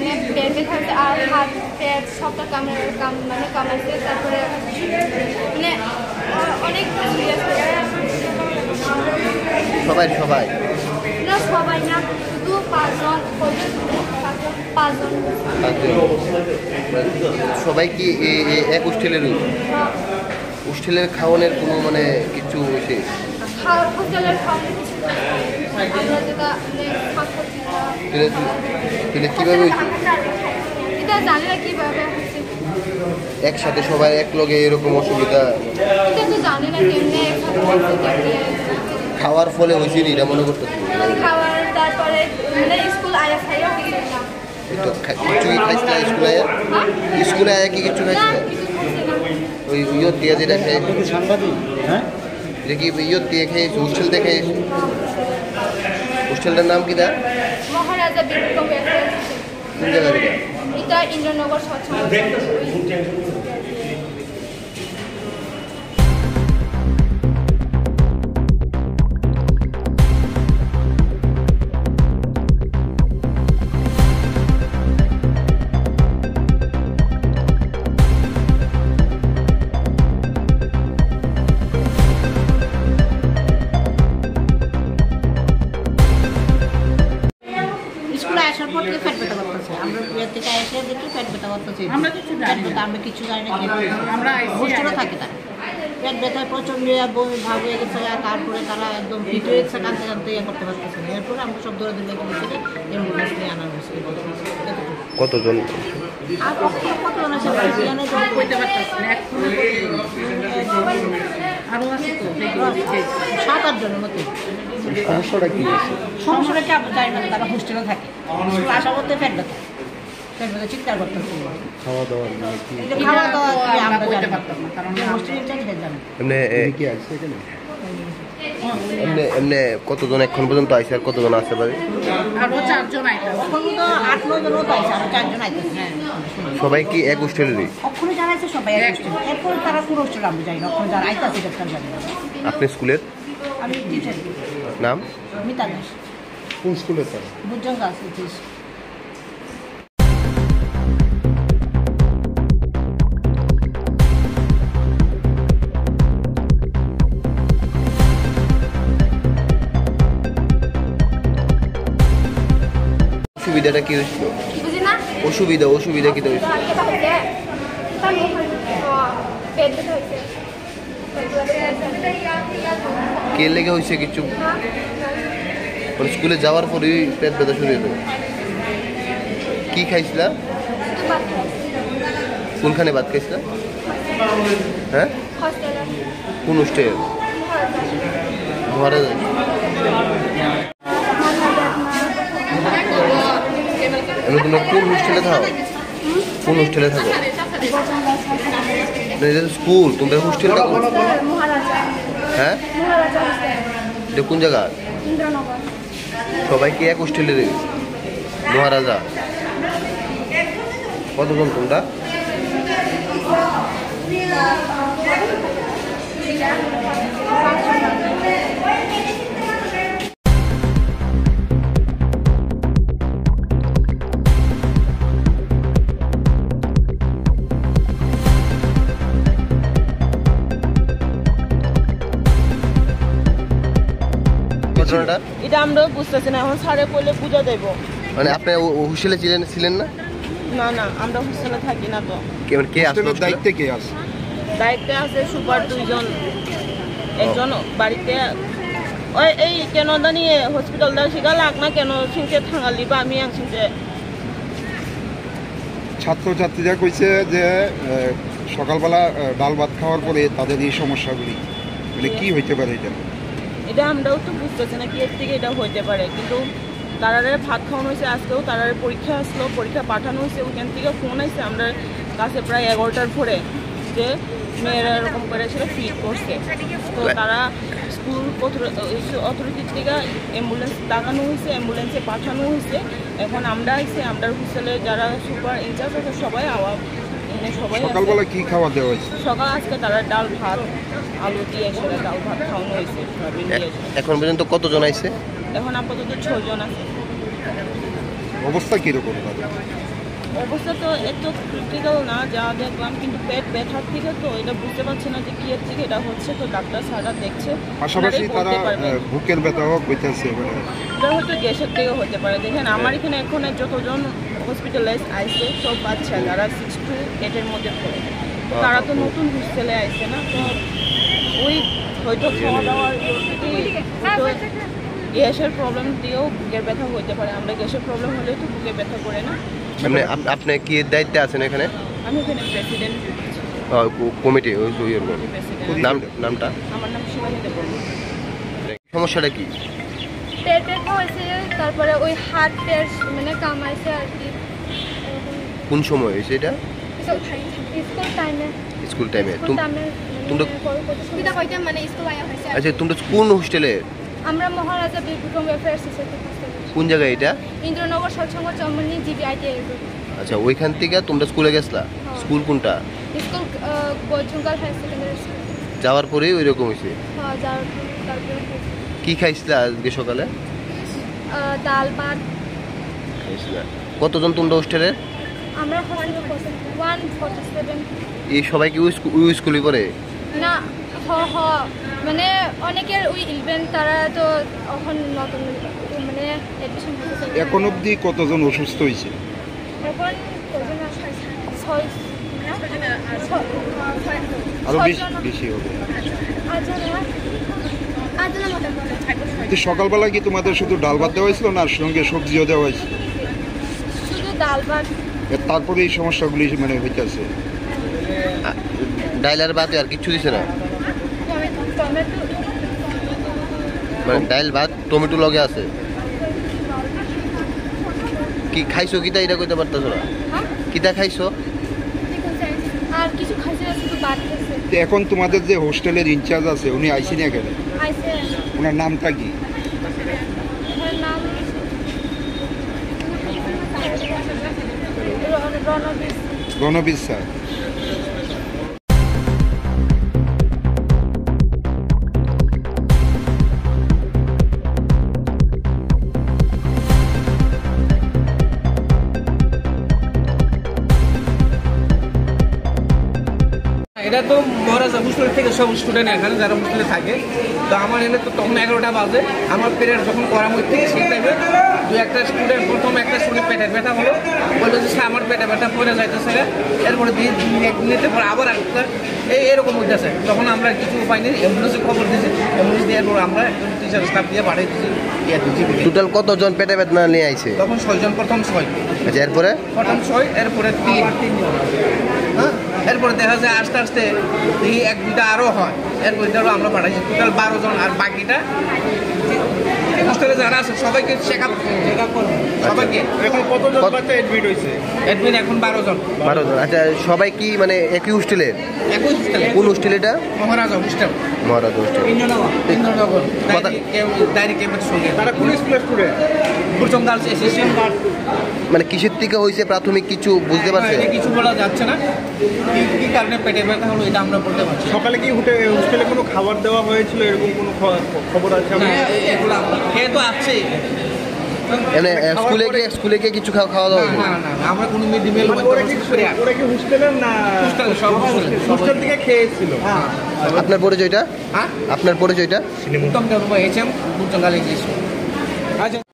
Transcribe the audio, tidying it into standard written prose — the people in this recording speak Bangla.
মানে পেট ব্যথা হচ্ছে আর হাত পেট সবটা মানে কামাচ্ছে তারপরে মানে অনেক সিরিয়াস সবাই না সবাই না শুধু 5 জন সবাই কি এক হোস্টেলের হোস্টেলের খাওয়ানোর কোনো মানে কিছু হয়েছে হোস্টেলের খাওয়ানো কিভাবে হয়েছে এটা জানি না কিভাবে একসাথে সবাই এক লগে এরকম অসুবিধা এটা তো জানি না কেমনে খাওয়ার ফলে হয়েছে এটা মনে করতেছি খাওয়ার তারপরে মানে স্কুল আয়া খাইও কিছু কি খাইছিল স্কুলে আয়া কি কিছু খাইছিল ওই ইয়ত দিয়ে যেটা খাই সাংবাদিক হ্যাঁ এটা কি ইয়ত দিয়ে খেয়েছে হোস্টেল দিয়ে খেয়েছে হোস্টেলটার নাম কি দা মহারাজা বিক্রম কোন জায়গা থেকে এটা ইন্দ্রনগর স্বচ্ছ আমরা কিছু জানি না আমরা হোস্টেলে থাকি তারা পেট ব্যথায় প্রচন্ড ভাব হয়ে গেছে তারপরে তারা একদম ফিট হয়েছে কাঁদতে ইয়ে করতে পারতেছে না এরপরে আমরা সব দৌড়ে লেগে অ্যাম্বুলেন্স নিয়ে আনা হয়েছে কতজন আর কতজন আছে করতে পারতেছে না আরো আছে তো 7-8 জনের মতো সমস্যাটা কি সমস্যাটা কি আমরা জানি না তারা হোস্টেলে থাকে আশা করতে পেট ব্যথা চিৎকার করতে খাওয়া দাওয়া আমরা করতে পারতাম না কারণ হোস্টেলে জানি এমনি কতজন এখন পর্যন্ত আইসে আর কতজন আসতে পারে আরো 4 জন আইছে এখন তো 8-9 জন আইছে আর 4 জন আইছে সবাই কি এক হোস্টেলেরই ওখানে যারা আছে সবাই এক হোস্টেল এরপর তারা পুরো হোস্টেল আমরা যাই না ওখানে যারা আইতাছে ডাক্তার জানি না আপনি স্কুলের আমি টিচার নাম মিতা দাস কোন স্কুলে স্যার বুঝজঙ্গা আছে অসুবিধাটা কি হয়েছিল অসুবিধা কি হয়েছিল কে লেগে হয়েছে কিছু মানে স্কুলে যাওয়ার পরেই পেট ব্যথা শুরু হয়ে যাবে কি খাইছিল কোনখানে ভাত খাইছিল হ্যাঁ কোন হোস্টেল মহারাজা কোন হোস্টেলে থাকো স্কুল তোমাদের হোস্টেলটা হ্যাঁ এটা কোন জায়গা সবাই কি এক হোস্টেলের মহারাজা কতজন তোমরা এটা আমরাও বুঝতেছি না এখন স্যারে বলে বুঝা দেব মানে আপনি হোস্টেলে ছিলেন না না না আমরা হোস্টেলে থাকি না তো কে আসলে দায়িত্বে কে আছে দায়িত্বে আছে সুপার 2 জন একজন বাড়িতে ওই এই কেন জানি হসপিটাল দা শিখা লাগ না কেন সিংতে থাঙ্গালি বা আমি সিংতে ছাত্রছাত্রীরা কইছে যে সকালবেলা ডাল ভাত খাওয়ার পরে তাদের এই সমস্যাগুলি মানে কি হইতে পারে এটা আমরাও তো বুঝতেছি না কি এর থেকে এটা হইতে পারে কিন্তু তারারে ভাত খাওয়ানো হয়েছে আজকেও তারারে পরীক্ষা আসলো পরীক্ষা পাঠানো হয়েছে ওখান থেকে ফোন আসছে আমরা কাছে প্রায় 11টার পরে যে মেয়েরা এরকম করে সেটা ফিট করছে তো তারা স্কুল অথরিটি থেকে অ্যাম্বুলেন্স লাগানো হয়েছে অ্যাম্বুলেন্সে পাঠানো হয়েছে এখন আমরা আইসি আমরা হোস্টেলে যারা সুপার ইনচার্জ আছে সবাই সবাই সকালবেলা কি খাওয়া দেওয়া হয়েছে সকাল আজকে তারা ডাল ভাত আলু দিয়ে সেটা ডাল ভাত খাওয়ানো হয়েছে এখন পর্যন্ত কতজন আইছে এখন আপাতত 6 জন আছে অবস্থা কিরকম অবস্থা তো এত ক্রিটিক্যাল না যা দেখলাম, কিন্তু পেট ব্যথার থেকে তো এটা বুঝতে পারছি না যে কি এর থেকে এটা হচ্ছে, তো ডাক্তার স্যাররা দেখছে। পাশাপাশি ওনারাই তারা বলতে পারবে। বুকের ব্যথাও হইতেছে মানে এটা হয়তো গ্যাসের থেকেও হতে পারে। দেখেন আমার এখানে এখন যতজন হসপিটালাইজ আইছে সব বাচ্চা যারা 6 to 8 এর মধ্যে পড়ে, তো তারা তো নতুন হোস্টেলে আইছে না, তো ওই হয়তো খাওয়া দাওয়ার গ্যাসের প্রবলেম দিয়েও বুকের ব্যথা হতে পারে। আমরা গ্যাসের প্রবলেম হলে তো বুকে ব্যথা করে না। মানে আপনি কি দায়িত্বে আছেন এখানে? আমি এখানে প্রেসিডেন্ট, কমিটি নামটা? আমার নাম শিবানী দেববর্মা। সমস্যাটা কি? পেট ব্যথা হয়েছে, তারপরে ওই হাত পেট মানে কামাইছে আর কি। কোন সময় হয়েছে এটা? স্কুল টাইমে স্কুল টাইমে? তোমরা সুবিধা কইতাম মানে স্কুল আয়া হয়েছে। আচ্ছা, তোমরা কোন হোস্টেলে? আমরা মহারাজা বিক্রম ওয়েলফেয়ার সোসাইটি হোস্টেলে। কোন জায়গায় এটা? ইন্দ্রনগর সৎসঙ্গ চমনি জিবিআইটি। আচ্ছা, ওইখান থেকে তোমরা স্কুলে গেছলা? স্কুল কোনটা? School Bajungal high secondary school. যাওয়ার পরেই ওই রকম হয়েছে? হ্যাঁ, যাওয়ার তারপরে কি খাইছিলা আজকে সকালে? ডাল ভাত খাইছিলা। কতজন তোমরা হোস্টেলে? আমরা 147। এই সবাই কি ওই স্কুলে পড়ে? না, মানে অনেকের ওই ইভেন্ট তারা তো এখন নতুন মানে অ্যাডমিশন হয়েছে। এখন অবধি কতজন অসুস্থ হয়েছে? এখন কজন ছয় আরো বেশি হবে। তো সকালবেলা কি তোমাদের শুধু ডাল ভাত দেওয়া হয়েছিল না সঙ্গে সবজিও দেওয়া হয়েছিল? শুধু ডাল ভাত। তারপরে এই সমস্যাগুলি মানে হইতেছে? ডাইল আর ভাত আর কিছু দিছে না? টমেটো মানে ডাইল ভাত টমেটো লগে আছে? কি খাইছো? কিতা এটা কইতে পারতাছো না? কিতা খাইছো? আর কিছু খাইছে না, শুধু ভাত খাইছে। তো এখন তোমাদের যে হোস্টেলের ইনচার্জ আছে উনি আইসেনি এখানে? আইছে। ওনার নামটা কি? ওর নাম রণবীর স্যার। এটা তো মহারাজা হোস্টেল থেকে সব স্টুডেন্ট এখানে যারা হোস্টেলে থাকে, তো আমার এনে তো তখন 11টা বাজে। আমার পেটের যখন করা হচ্ছে সেই টাইমে একটা স্টুডেন্ট একটা স্টুডেন্ট পেটের ব্যথা হলো, বললো যে আমার পেটে ব্যথা পড়ে যাইতেছে। এরপরে 1 মিনিটের পর আবার একটা এরকম হইতেছে। তখন আমরা কিছু উপায় নেই, অ্যাম্বুলেন্সে খবর দিয়েছি। অ্যাম্বুলেন্স দেওয়ার পর আমরা একজন টিচার স্টাফ দিয়ে পাঠিয়ে দিয়েছি। টোটাল কতজন পেটে বেদনা নিয়ে আইছে? তখন 6 জন, প্রথম 6। আচ্ছা, এরপরে? প্রথম 6, এরপরে 3। হ্যাঁ, এরপরে দেখা যায় আস্তে আস্তে 1-2টা আরও হয়। এরপরে আমরা পাঠাইছি টোটাল 12 জন। আর বাকিটা হোস্টেলে যারা আছে সবাইকে চেক আপ করবো সবাইকে। এখন কতজন বাচ্চা এডমিট হয়েছে? এডমিট এখন 12 জন। 12 জন। আচ্ছা, সবাই কি মানে একই হোস্টেলের? একই হোস্টেলে। কোন হোস্টেল এটা? মহারাজা হোস্টেল, মহারাজা হোস্টেল, ইন্দ্রনগর ডায়েরি ক্যাম্পের সঙ্গে। তারা কোন স্কুলের স্টুডেন্ট? কুরচম girls association. মানে কিসের থেকে হয়েছে প্রাথমিক কিছু বুঝতে পারছে? কিছু বলা যাচ্ছে না, কি কারণে পেটে ব্যথা হলো এটা আমরা বলতে পারছি। সকালে কি হোস্টেলে কোনো খাবার দেওয়া হয়েছিল এরকম কোনো খবর আছে? এগুলো খেয়ে তো আছে। মানে স্কুলে গিয়ে কিছু খাওয়া দাওয়া হয়নি? না, আমরা কোনো মিড ডে মিল ওরা কি হোস্টেলের না হোস্টেল থেকে খেয়েছিল? আপনার পরিচয়টা? হ্যাঁ, আপনার পরিচয়টা? উত্তম দেব HM কুরচম গার্লস।